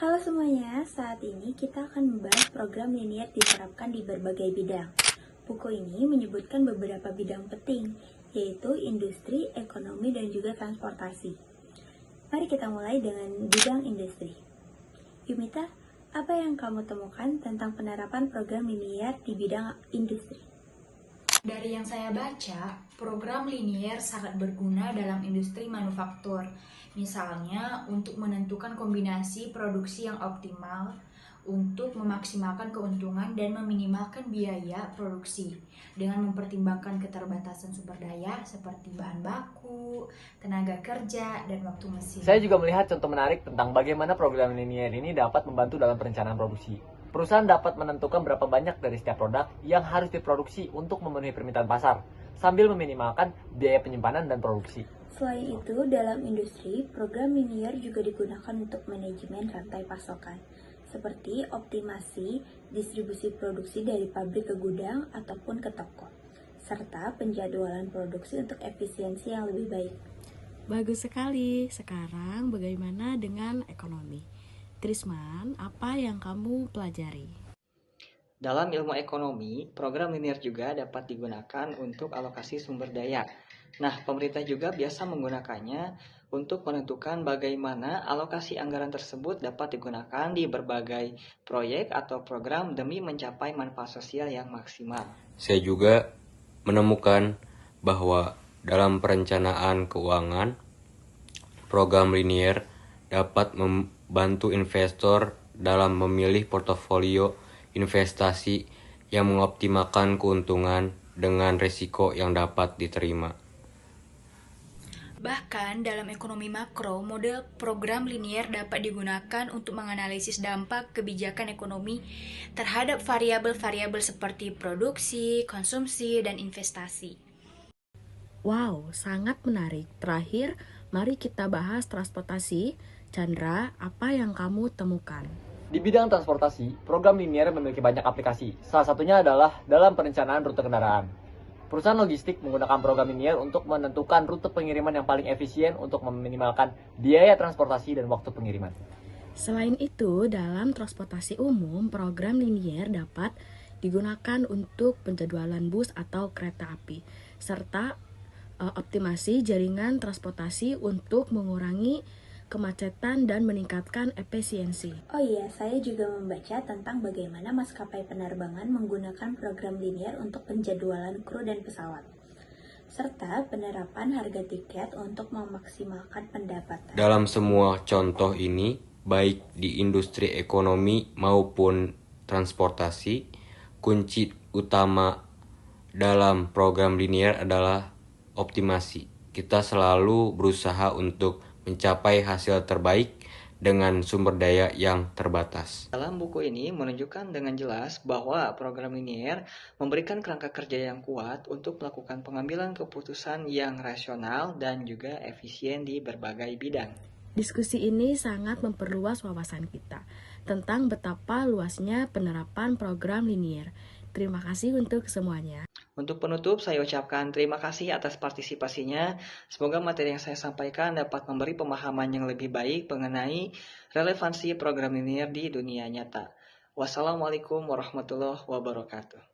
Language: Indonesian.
Halo semuanya, saat ini kita akan membahas program linier diterapkan di berbagai bidang. Buku ini menyebutkan beberapa bidang penting, yaitu industri, ekonomi, dan juga transportasi. Mari kita mulai dengan bidang industri. Yumita, apa yang kamu temukan tentang penerapan program linier di bidang industri? Dari yang saya baca, program linier sangat berguna dalam industri manufaktur. Misalnya, untuk menentukan kombinasi produksi yang optimal, untuk memaksimalkan keuntungan dan meminimalkan biaya produksi, dengan mempertimbangkan keterbatasan sumber daya seperti bahan baku, tenaga kerja, dan waktu mesin. Saya juga melihat contoh menarik tentang bagaimana program linier ini dapat membantu dalam perencanaan produksi. Perusahaan dapat menentukan berapa banyak dari setiap produk yang harus diproduksi untuk memenuhi permintaan pasar, sambil meminimalkan biaya penyimpanan dan produksi. Selain itu, dalam industri, program linier juga digunakan untuk manajemen rantai pasokan, seperti optimasi distribusi produksi dari pabrik ke gudang ataupun ke toko, serta penjadwalan produksi untuk efisiensi yang lebih baik. Bagus sekali. Sekarang bagaimana dengan ekonomi? Trisman, apa yang kamu pelajari? Dalam ilmu ekonomi, program linier juga dapat digunakan untuk alokasi sumber daya. Nah, pemerintah juga biasa menggunakannya untuk menentukan bagaimana alokasi anggaran tersebut dapat digunakan di berbagai proyek atau program demi mencapai manfaat sosial yang maksimal. Saya juga menemukan bahwa dalam perencanaan keuangan, program linier dapat membantu investor dalam memilih portofolio investasi yang mengoptimalkan keuntungan dengan risiko yang dapat diterima. Bahkan dalam ekonomi makro, model program linier dapat digunakan untuk menganalisis dampak kebijakan ekonomi terhadap variabel-variabel seperti produksi, konsumsi, dan investasi. Wow, sangat menarik. Terakhir, mari kita bahas transportasi. Chandra, apa yang kamu temukan? Di bidang transportasi, program linier memiliki banyak aplikasi. Salah satunya adalah dalam perencanaan rute kendaraan. Perusahaan logistik menggunakan program linier untuk menentukan rute pengiriman yang paling efisien untuk meminimalkan biaya transportasi dan waktu pengiriman. Selain itu, dalam transportasi umum, program linier dapat digunakan untuk penjadwalan bus atau kereta api, serta optimasi jaringan transportasi untuk mengurangi kemacetan dan meningkatkan efisiensi. Oh iya, saya juga membaca tentang bagaimana maskapai penerbangan menggunakan program linier untuk penjadwalan kru dan pesawat, serta penerapan harga tiket untuk memaksimalkan pendapatan. Dalam semua contoh ini, baik di industri ekonomi maupun transportasi, kunci utama dalam program linier adalah optimasi. Kita selalu berusaha untuk mencapai hasil terbaik dengan sumber daya yang terbatas. Dalam buku ini menunjukkan dengan jelas bahwa program linier memberikan kerangka kerja yang kuat untuk melakukan pengambilan keputusan yang rasional dan juga efisien di berbagai bidang. Diskusi ini sangat memperluas wawasan kita tentang betapa luasnya penerapan program linier. Terima kasih untuk semuanya. Untuk penutup, saya ucapkan terima kasih atas partisipasinya. Semoga materi yang saya sampaikan dapat memberi pemahaman yang lebih baik mengenai relevansi program linier di dunia nyata. Wassalamualaikum warahmatullahi wabarakatuh.